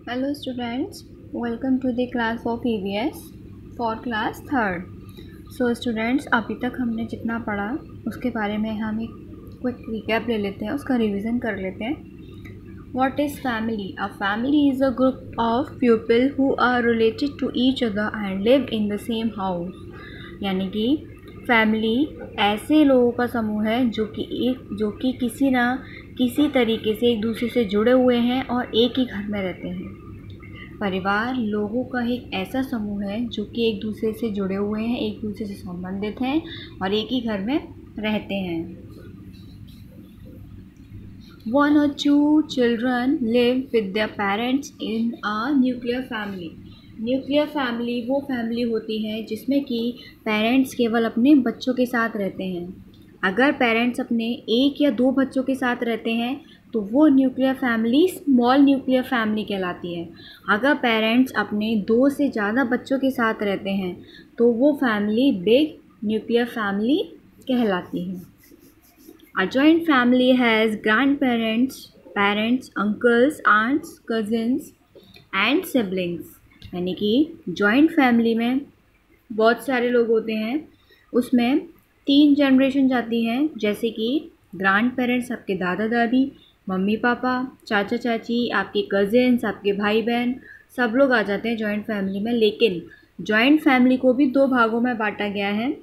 Hello students, welcome to the class of EVS for class third. So students, अभी तक हमने जितना पढ़ा उसके बारे में हम एक क्विक रिकैप ले लेते हैं, उसका रिवीजन कर लेते हैं. What is family? A family is a group of people who are related to each other and live in the same house. यानी कि फैमिली ऐसे लोगों का समूह है जो कि किसी ना किसी तरीके से एक दूसरे से जुड़े हुए हैं और एक ही घर में रहते हैं. परिवार लोगों का एक ऐसा समूह है जो कि एक दूसरे से जुड़े हुए हैं, एक दूसरे से संबंधित हैं और एक ही घर में रहते हैं. 1 or 2 children live with their parents in a nuclear family. Nuclear family वो फैमिली होती है जिसमें कि पेरेंट्स केवल अपने बच्चों के साथ रहते हैं. अगर पेरेंट्स अपने एक या दो बच्चों के साथ रहते हैं तो वो nuclear family small nuclear family कहलाती है. अगर पेरेंट्स अपने 2 से ज़्यादा बच्चों के साथ रहते हैं तो वो फैमिली बिग न्यूक्लियर फैमिली कहलाती है. A joint family has grandparents, parents, uncles, aunts, cousins and siblings. यानी कि जॉइंट फैमिली में बहुत सारे लोग होते हैं. उसमें 3 जनरेशन जाती हैं, जैसे कि ग्रैंड पेरेंट्स आपके दादा दादी, मम्मी पापा, चाचा चाची, आपके कज़िन्स, आपके भाई बहन, सब लोग आ जाते हैं जॉइंट फैमिली में. लेकिन जॉइंट फैमिली को भी 2 भागों में बांटा गया है,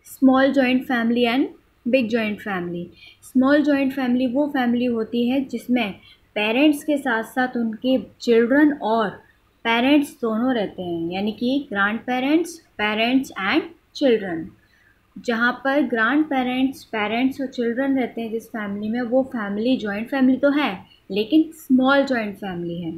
small joint family and big joint family. Small joint family वो फैमिली होती है जिसमें पेरेंट्स के साथ साथ उनके चिल्ड्रन और पेरेंट्स दोनों रहते हैं, यानी कि grand parents, parents and children. जहाँ पर ग्रैंड पेरेंट्स, पेरेंट्स और चिल्ड्रन रहते हैं जिस फैमिली में, वो फैमिली जॉइंट फैमिली तो है लेकिन स्मॉल जॉइंट फैमिली है.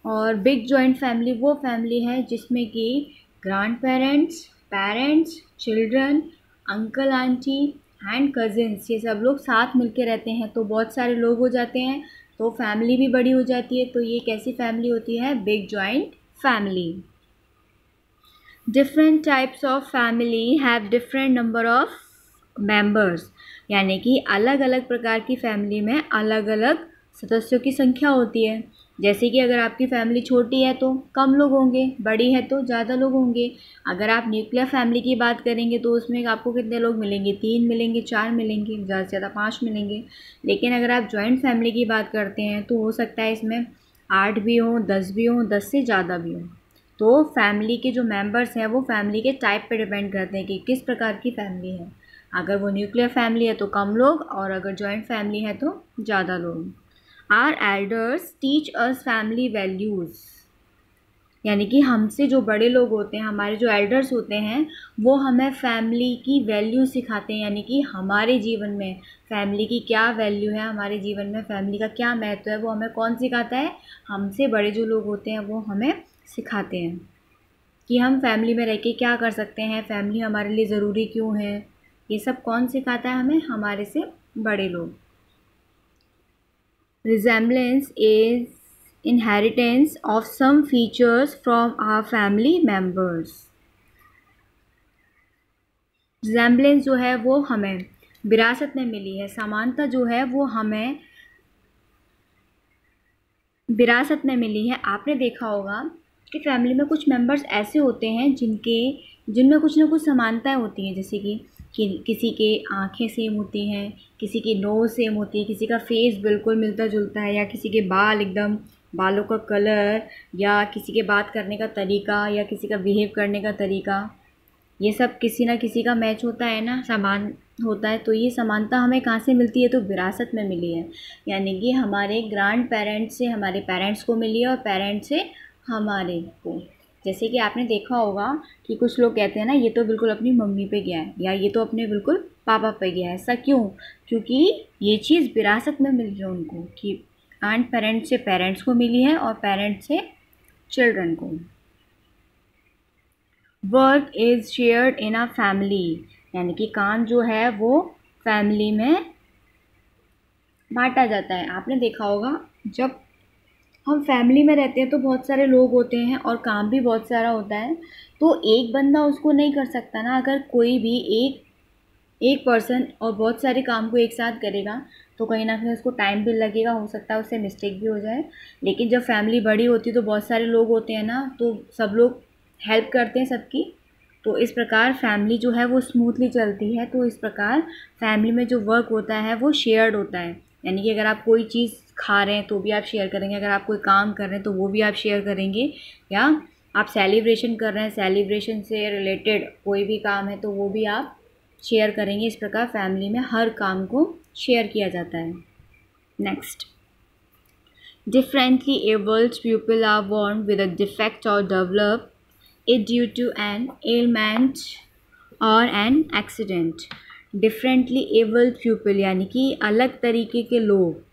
और बिग जॉइंट फैमिली वो फैमिली है जिसमें कि grand parents, parents, children, uncle aunty and cousins, ये सब लोग साथ मिलके रहते हैं. तो बहुत सारे लोग हो जाते हैं तो फैमिली भी बड़ी हो जाती है. तो ये कैसी फैमिली होती है? Big joint family. Different types of family have different number of members. यानी कि अलग अलग प्रकार की फैमिली में अलग अलग सदस्यों की संख्या होती है. जैसे कि अगर आपकी फ़ैमिली छोटी है तो कम लोग होंगे, बड़ी है तो ज़्यादा लोग होंगे. अगर आप न्यूक्लियर फैमिली की बात करेंगे तो उसमें आपको कितने लोग मिलेंगे? 3 मिलेंगे, 4 मिलेंगे, ज़्यादा से ज़्यादा 5 मिलेंगे. लेकिन अगर आप जॉइंट फैमिली की बात करते हैं तो हो सकता है इसमें 8 भी हों, 10 भी हों, 10 से ज़्यादा भी हों. तो फैमिली के जो मेंबर्स हैं वो फैमिली के टाइप पे डिपेंड करते हैं कि किस प्रकार की फैमिली है. अगर वो न्यूक्लियर फैमिली है तो कम लोग, और अगर जॉइंट फैमिली है तो ज़्यादा लोग. Our elders teach us family values. यानी कि हमसे जो बड़े लोग होते हैं, हमारे जो एल्डर्स होते हैं, वो हमें फैमिली की वैल्यू सिखाते हैं. यानी कि हमारे जीवन में फैमिली की क्या वैल्यू है, हमारे जीवन में फैमिली का क्या महत्व है, वो हमें कौन सिखाता है? हमसे बड़े जो लोग होते हैं वो हमें सिखाते हैं कि हम फैमिली में रह के क्या कर सकते हैं, फैमिली हमारे लिए ज़रूरी क्यों है. ये सब कौन सिखाता है हमें? हमारे से बड़े लोग. Resemblance is inheritance of some features from our family members. Resemblance जो है वो हमें विरासत में मिली है. समानता जो है वो हमें विरासत में मिली है. आपने देखा होगा कि फैमिली में कुछ मेंबर्स ऐसे होते हैं जिनमें कुछ ना कुछ समानताएं होती हैं. जैसे कि किसी के आँखें सेम होती हैं, किसी की नोज़ सेम होती है, किसी का फेस बिल्कुल मिलता जुलता है, या किसी के बालों का कलर, या किसी के बात करने का तरीका, या किसी का बिहेव करने का तरीका, ये सब किसी ना किसी का मैच होता है ना, समान होता है. तो ये समानता हमें कहाँ से मिलती है? तो विरासत में मिली है. यानी कि हमारे ग्रैंड पेरेंट्स से हमारे पेरेंट्स को मिली है और पेरेंट्स से हमारे को. जैसे कि आपने देखा होगा कि कुछ लोग कहते हैं ना, ये तो बिल्कुल अपनी मम्मी पे गया है, या ये तो अपने बिल्कुल पापा पे गया है. ऐसा क्यों? क्योंकि ये चीज़ विरासत में मिल रही है उनको कि ग्रैंड पेरेंट्स से पेरेंट्स को मिली है और पेरेंट्स से चिल्ड्रन को. Work is shared in a family. यानी कि काम जो है वो फैमिली में बांटा जाता है. आपने देखा होगा जब हम फैमिली में रहते हैं तो बहुत सारे लोग होते हैं और काम भी बहुत सारा होता है. तो एक बंदा उसको नहीं कर सकता ना. अगर कोई भी एक एक पर्सन और बहुत सारे काम को एक साथ करेगा तो कहीं ना कहीं उसको टाइम भी लगेगा, हो सकता है उससे मिस्टेक भी हो जाए। लेकिन जब फैमिली बड़ी होती है तो बहुत सारे लोग होते हैं ना, तो सब लोग हेल्प करते हैं सबकी, तो इस प्रकार फैमिली जो है वो स्मूथली चलती है। तो इस प्रकार फैमिली में जो वर्क होता है वो शेयर्ड होता है, यानी कि अगर आप कोई चीज़ खा रहे हैं तो भी आप शेयर करेंगे, अगर आप कोई काम कर रहे हैं तो वो भी आप शेयर करेंगे, या आप सेलिब्रेशन कर रहे हैं, सेलिब्रेशन से रिलेटेड कोई भी काम है तो वो भी आप शेयर करेंगे। इस प्रकार फैमिली में हर काम को शेयर किया जाता है। Next, differently abled people are born with a defect or develop it due to an ailment or an accident। differently abled people यानी कि अलग तरीके के लोग,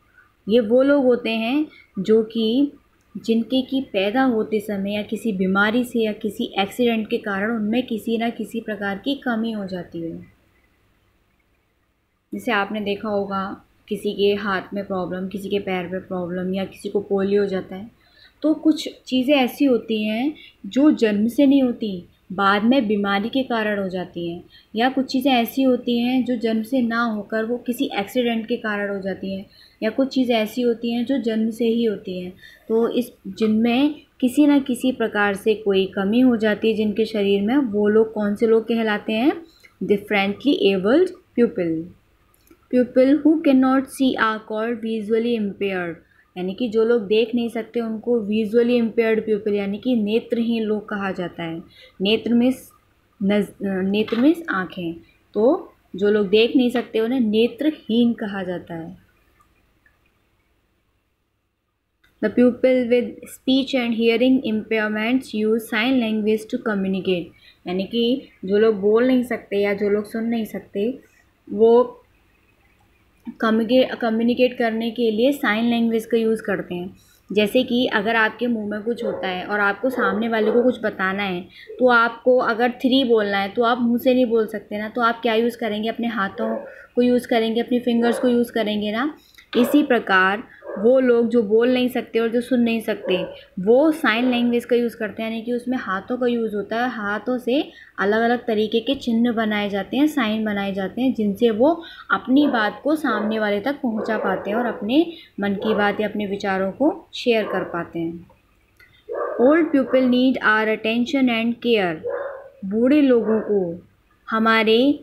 ये वो लोग होते हैं जो कि जिनके कि पैदा होते समय या किसी बीमारी से या किसी एक्सीडेंट के कारण उनमें किसी न किसी प्रकार की कमी हो जाती है। जैसे आपने देखा होगा किसी के हाथ में प्रॉब्लम, किसी के पैर में प्रॉब्लम, या किसी को पोलियो हो जाता है, तो कुछ चीज़ें ऐसी होती हैं जो जन्म से नहीं होती, बाद में बीमारी के कारण हो जाती हैं, या कुछ चीज़ें ऐसी होती हैं जो जन्म से ना होकर वो किसी एक्सीडेंट के कारण हो जाती हैं, या कुछ चीज़ें ऐसी होती हैं जो जन्म से ही होती हैं। तो इस जिनमें किसी न किसी प्रकार से कोई कमी हो जाती है जिनके शरीर में, वो लोग कौन से लोग कहलाते हैं? Differently abled people. People who can not see are called visually impaired, यानी कि जो लोग देख नहीं सकते उनको विजुअली इम्पेयर्ड पीपल यानी कि नेत्रहीन लोग कहा जाता है। नेत्र मीन्स आँखें, तो जो लोग देख नहीं सकते उन्हें नेत्रहीन कहा जाता है। The people with speech and hearing impairments use sign language to communicate, यानी कि जो लोग बोल नहीं सकते या जो लोग सुन नहीं सकते वो कम्युनिकेट करने के लिए साइन लैंग्वेज का यूज़ करते हैं। जैसे कि अगर आपके मुंह में कुछ होता है और आपको सामने वाले को कुछ बताना है, तो आपको अगर 3 बोलना है तो आप मुंह से नहीं बोल सकते ना, तो आप क्या यूज़ करेंगे? अपने हाथों को यूज़ करेंगे, अपनी फिंगर्स को यूज़ करेंगे ना। इसी प्रकार वो लोग जो बोल नहीं सकते और जो सुन नहीं सकते वो साइन लैंग्वेज का यूज़ करते हैं, यानी कि उसमें हाथों का यूज़ होता है। हाथों से अलग अलग तरीके के चिन्ह बनाए जाते हैं, साइन बनाए जाते हैं, जिनसे वो अपनी बात को सामने वाले तक पहुंचा पाते हैं और अपने मन की बात या अपने विचारों को शेयर कर पाते हैं। Old people need our attention and care, बूढ़े लोगों को हमारे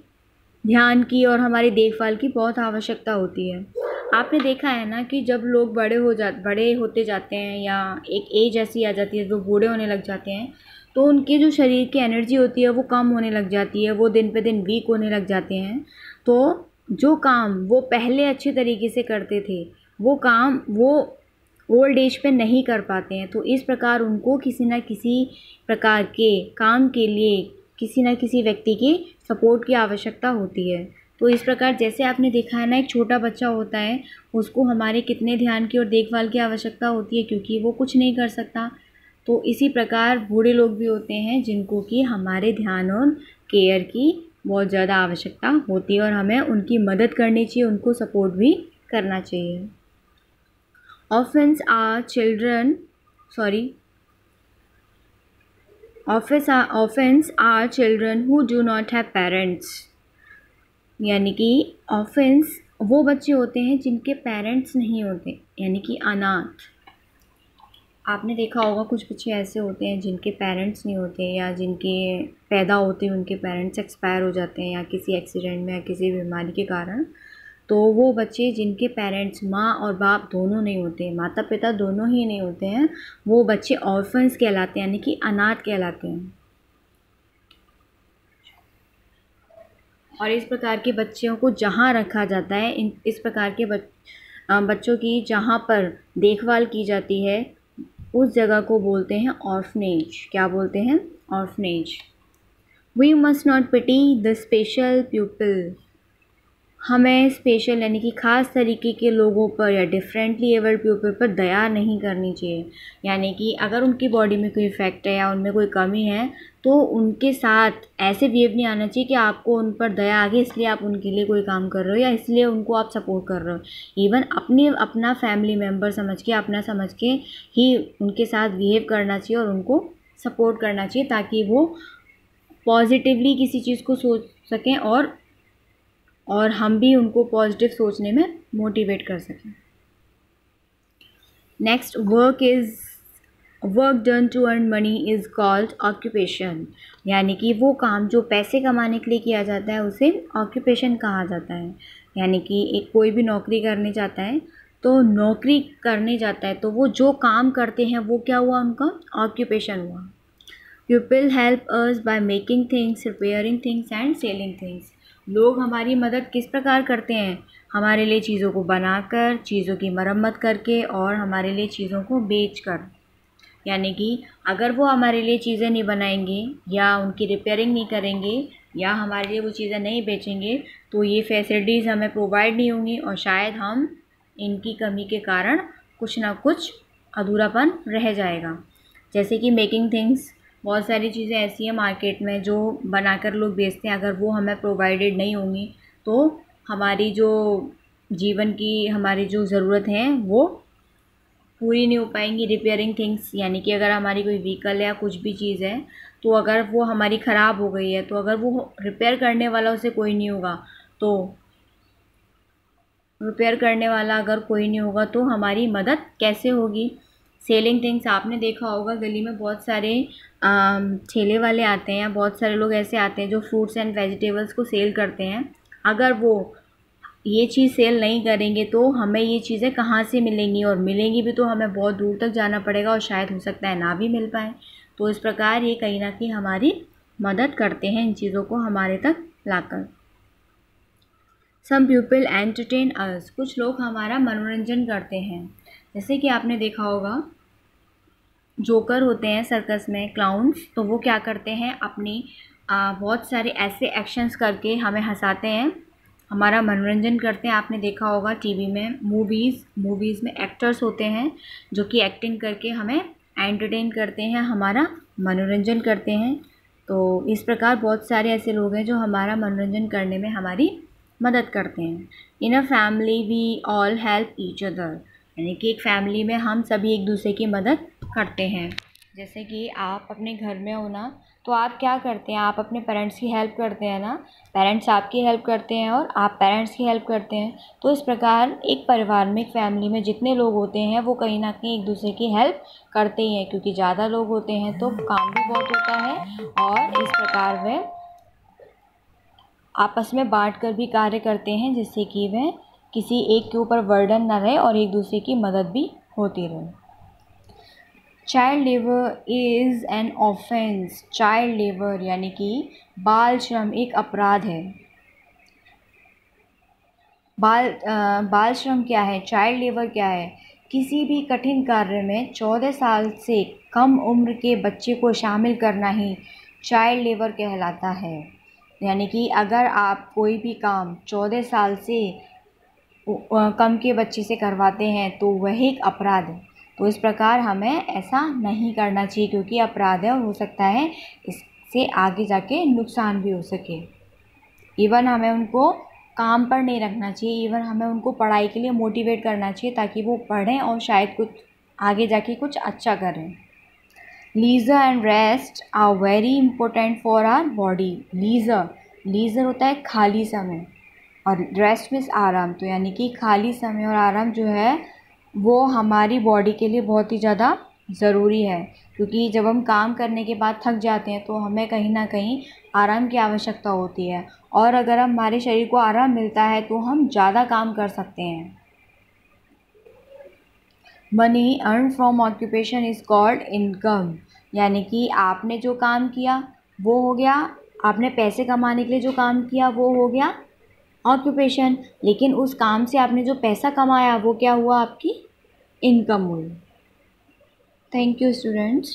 ध्यान की और हमारी देखभाल की बहुत आवश्यकता होती है। आपने देखा है ना कि जब लोग बड़े होते जाते हैं या एक एज ऐसी आ जाती है जो बूढ़े होने लग जाते हैं, तो उनके जो शरीर की एनर्जी होती है वो कम होने लग जाती है, वो दिन पे दिन वीक होने लग जाते हैं। तो जो काम वो पहले अच्छे तरीके से करते थे वो काम वो ओल्ड एज पे नहीं कर पाते हैं। तो इस प्रकार उनको किसी न किसी प्रकार के काम के लिए किसी न किसी व्यक्ति की सपोर्ट की आवश्यकता होती है। तो इस प्रकार जैसे आपने देखा है ना, एक छोटा बच्चा होता है, उसको हमारे कितने ध्यान की और देखभाल की आवश्यकता होती है क्योंकि वो कुछ नहीं कर सकता। तो इसी प्रकार बूढ़े लोग भी होते हैं जिनको कि हमारे ध्यान और केयर की बहुत ज़्यादा आवश्यकता होती है और हमें उनकी मदद करनी चाहिए, उनको सपोर्ट भी करना चाहिए। Orphans are children who do not have parents, यानी कि ऑफेंस वो बच्चे होते हैं जिनके पेरेंट्स नहीं होते, यानी कि अनाथ। आपने देखा होगा कुछ बच्चे ऐसे होते हैं जिनके पेरेंट्स नहीं होते या जिनके पैदा होते हैं उनके पेरेंट्स एक्सपायर हो जाते हैं या किसी एक्सीडेंट में या किसी बीमारी के कारण। तो वो बच्चे जिनके पेरेंट्स माँ और बाप दोनों नहीं होते, माता पिता दोनों ही नहीं होते हैं, वो बच्चे ऑर्फन्स कहलाते हैं, यानी कि अनाथ कहलाते हैं। और इस प्रकार के बच्चों को जहाँ रखा जाता है, इस प्रकार के बच्चों की जहाँ पर देखभाल की जाती है उस जगह को बोलते हैं ऑर्फनेज। क्या बोलते हैं? Orphanage. We must not pity the special people, हमें स्पेशल यानी कि ख़ास तरीके के लोगों पर या डिफरेंटली एबल्ड पीपल पर दया नहीं करनी चाहिए। यानी कि अगर उनकी बॉडी में कोई इफेक्ट है या उनमें कोई कमी है तो उनके साथ ऐसे बिहेव नहीं आना चाहिए कि आपको उन पर दया आ गई इसलिए आप उनके लिए कोई काम कर रहे हो या इसलिए उनको आप सपोर्ट कर रहे हो। इवन अपना फैमिली मेम्बर समझ के, अपना समझ के ही उनके साथ बिहेव करना चाहिए और उनको सपोर्ट करना चाहिए ताकि वो पॉजिटिवली किसी चीज़ को सोच सकें और और हम भी उनको पॉजिटिव सोचने में मोटिवेट कर सकें। Next, work done to earn money is called occupation, यानी कि वो काम जो पैसे कमाने के लिए किया जाता है उसे ऑक्यूपेशन कहा जाता है। यानी कि एक कोई भी नौकरी करने जाता है तो नौकरी करने जाता है तो वो जो काम करते हैं वो क्या हुआ, उनका ऑक्यूपेशन हुआ। People help us by making things, repairing things and selling things. लोग हमारी मदद किस प्रकार करते हैं, हमारे लिए चीज़ों को बनाकर, चीज़ों की मरम्मत करके और हमारे लिए चीज़ों को बेचकर। यानी कि अगर वो हमारे लिए चीज़ें नहीं बनाएंगे या उनकी रिपेयरिंग नहीं करेंगे या हमारे लिए वो चीज़ें नहीं बेचेंगे तो ये फैसिलिटीज़ हमें प्रोवाइड नहीं होंगी और शायद हम इनकी कमी के कारण कुछ ना कुछ अधूरापन रह जाएगा। जैसे कि मेकिंग थिंग्स, बहुत सारी चीज़ें ऐसी हैं मार्केट में जो बनाकर लोग बेचते हैं, अगर वो हमें प्रोवाइडेड नहीं होंगी तो हमारी जो जीवन की हमारी जो ज़रूरत हैं वो पूरी नहीं हो पाएंगी। रिपेयरिंग थिंग्स, यानी कि अगर हमारी कोई व्हीकल या कुछ भी चीज़ है तो अगर वो हमारी ख़राब हो गई है तो अगर वो रिपेयर करने वाला उसे कोई नहीं होगा तो रिपेयर करने वाला अगर कोई नहीं होगा तो हमारी मदद कैसे होगी। सेलिंग थिंग्स, आपने देखा होगा गली में बहुत सारे ठेले वाले आते हैं, बहुत सारे लोग ऐसे आते हैं जो फ्रूट्स एंड वेजिटेबल्स को सेल करते हैं। अगर वो ये चीज़ सेल नहीं करेंगे तो हमें ये चीज़ें कहाँ से मिलेंगी, और मिलेंगी भी तो हमें बहुत दूर तक जाना पड़ेगा और शायद हो सकता है ना भी मिल पाए। तो इस प्रकार ये कहीं ना कहीं हमारी मदद करते हैं इन चीज़ों को हमारे तक लाकर। सम पीपल एंटरटेन अस, कुछ लोग हमारा मनोरंजन करते हैं। जैसे कि आपने देखा होगा जोकर होते हैं सर्कस में, क्लाउन्स, तो वो क्या करते हैं अपनी बहुत सारे ऐसे एक्शंस करके हमें हंसाते हैं, हमारा मनोरंजन करते हैं। आपने देखा होगा टीवी में मूवीज़ में एक्टर्स होते हैं जो कि एक्टिंग करके हमें एंटरटेन करते हैं, हमारा मनोरंजन करते हैं। तो इस प्रकार बहुत सारे ऐसे लोग हैं जो हमारा मनोरंजन करने में हमारी मदद करते हैं। In a family we all help each other, यानी कि एक फैमिली में हम सभी एक दूसरे की मदद करते हैं। जैसे कि आप अपने घर में हो ना, तो आप क्या करते हैं, आप अपने पेरेंट्स की हेल्प करते हैं ना, पेरेंट्स आपकी हेल्प करते हैं और आप पेरेंट्स की हेल्प करते हैं। तो इस प्रकार एक परिवार में, एक फैमिली में जितने लोग होते हैं वो कहीं ना कहीं एक दूसरे की हेल्प करते ही हैं, क्योंकि ज़्यादा लोग होते हैं तो काम भी बहुत होता है और इस प्रकार वे आपस में बांट कर भी कार्य करते हैं जिससे कि वह किसी एक के ऊपर बर्डन न रहे और एक दूसरे की मदद भी होती रहे। Child labour is an offence, child labour यानी कि बाल श्रम एक अपराध है। बाल श्रम क्या है, चाइल्ड लेबर क्या है, किसी भी कठिन कार्य में 14 साल से कम उम्र के बच्चे को शामिल करना ही चाइल्ड लेबर कहलाता है। यानी कि अगर आप कोई भी काम 14 साल से कम के बच्चे से करवाते हैं तो वह एक अपराध है। तो इस प्रकार हमें ऐसा नहीं करना चाहिए क्योंकि अपराध है और हो सकता है इससे आगे जाके नुकसान भी हो सके। इवन हमें उनको काम पर नहीं रखना चाहिए, इवन हमें उनको पढ़ाई के लिए मोटिवेट करना चाहिए ताकि वो पढ़ें और शायद कुछ आगे जाके कुछ अच्छा करें। Leisure and rest are very important for our body. Leisure होता है खाली समय और रेस्ट मीन्स आराम। तो यानी कि खाली समय और आराम जो है वो हमारी बॉडी के लिए बहुत ही ज़्यादा ज़रूरी है, क्योंकि जब हम काम करने के बाद थक जाते हैं तो हमें कहीं ना कहीं आराम की आवश्यकता होती है और अगर हमारे शरीर को आराम मिलता है तो हम ज़्यादा काम कर सकते हैं। Money earn from occupation is called income, यानी कि आपने जो काम किया वो हो गया, आपने पैसे कमाने के लिए जो काम किया वो हो गया ऑक्यूपेशन, लेकिन उस काम से आपने जो पैसा कमाया वो क्या हुआ, आपकी इनकम हुई। Thank you students.